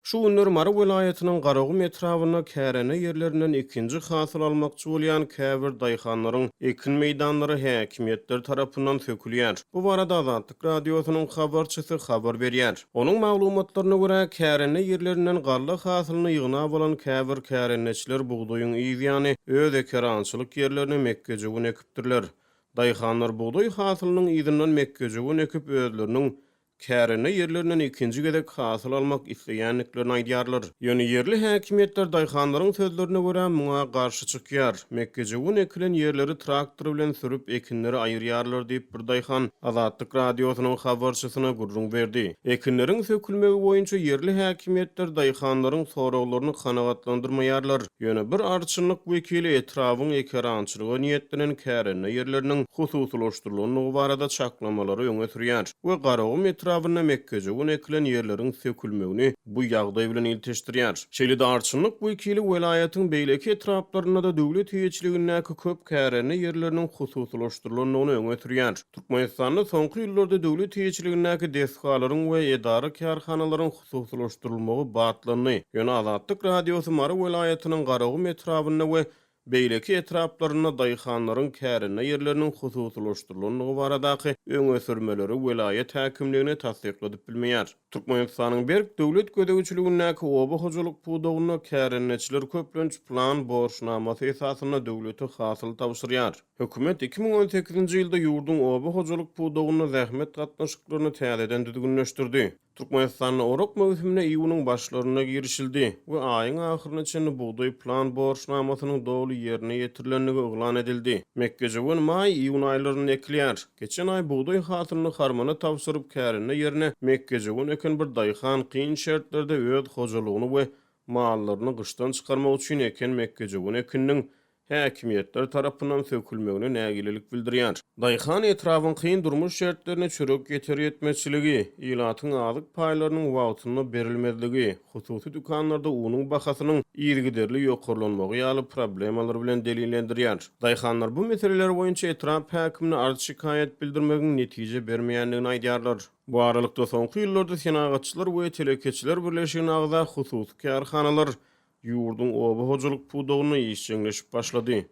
Şu günler Mara welaýatynyň Garagum etrawyna kärene ýerlerinden ikinji hasyl almakçy bolýan käbir daýhanlaryň ekin meýdanlary häkimetler tarapyndan sökülýär. Bu barada Azatlyk radiosynyň habarçysy habar berýär. Onuň maglumatlaryna görä kärene ýerlerinden garly hasylyny ýygna bolan käbir kärenneçiler buğdoýyň ýygyny öz ekerançylyk ýerlerine mekkejogun ekipdirler. Daýhanlar buğdoý hasylynyň ýygynyň mekkejogun ekip özleriniň kärene ýerlerinden ikinji gezek hasyl almak isleýänliklerini aýdýarlar. Ýöne ýerli häkimetler daýhanlaryň sözlerine görä muňa garşy çykýar. Mekkejogun ekilen ýerleri traktor bilen sürüp ekinleri aýyrýarlar diýip bir daýhan Azatlyk radiosynyň habarçysyna gurrun berdi. Ekinleriň sökülmegi boýunça ýerli häkimetler daýhanlaryň soraglaryny kanagatlandyrmaýarlar. Ýöne bir arçynlyk wekili etrawyň ekerançylygy niýetlenen kärene ýerleriniň hususlaşdyrylyny barada çaklamalary öňe sürýär. We Garagum etrawyna mekkejogun ekilen ýerleriň sökülmegini bu ýagdaý bilen ilteşdirýär. Şeýle-de arçynlyk wekili welaýatyň beýleki etraplarynda da döwlet hiýetçiligindäki köp kärene ýerleriniň hususlaşdyrylyny öňe sürýär. Türkmenistanda soňky ýyllarda döwlet hiýetçiligindäki destgalaryň we edara karhanalaryň hususlaşdyrylmagy batlany. Ýöne Azatlyk radiosy Mara welaýatynyň Garagum etrawyna we beýleki etraplarynda daýhanlaryň kärene ýerleriniň hususlaşdyrylyny baradaky öňe sürmeleri welaýat häkimligine tasdikledip bilmeýär. Türkmenistanyň berk döwlet gödäwçiligindäki oba hojalyk puwdagyna kärenneçiler köplenç plan borçnamasy esasyna döwlete hasyl tapşyrýar. Hökümet 2018-nji ýylda ýurdun oba hojalyk puwdagyna zähmet gatnaşyklaryny täzeden düzgünleşdirdi. Türkmenistanyň orok mövsümine iýunyň başlaryna girişildi we aýyň ahyryna çenli buğdoý plan borçnamasynyň dogly ýerine ýetirilenligi oglan edildi. Mekkejogun may iýun aýlaryny ekleýär. Geçen aý buğdoý hasylyny harmana tapşyryp kärine ýerine mekkejogun eken bir daýhan kyn şertlerde öz hojalygyny we mallaryny gyşdan çykarmak üçin eken mekkejogun ekinniň häkimetler tarapyndan sökülmegine nägililik bildirýär. Daýhan etrawyň kyn durmuş şertlerine çörek getir etmeçiligi, ilatyň azyk paýlarynyň wagtyna berilmezligi, hususy dükanlarda unyň bahasynyň ýergiderli ýokurlanmagy ýaly problemler bilen delillendirýär. Daýhanlar bu meseleler boýunça etrap häkimine arz şikayet bildirmegiň netije bermeýänligini aýdýarlar. Bu aralykda soňky ýyllarda senagatçylar we telekeçiler birleşigine agza hususy karhanalar ýurdun oba hojalyk puwdagyny işçileşip başlady.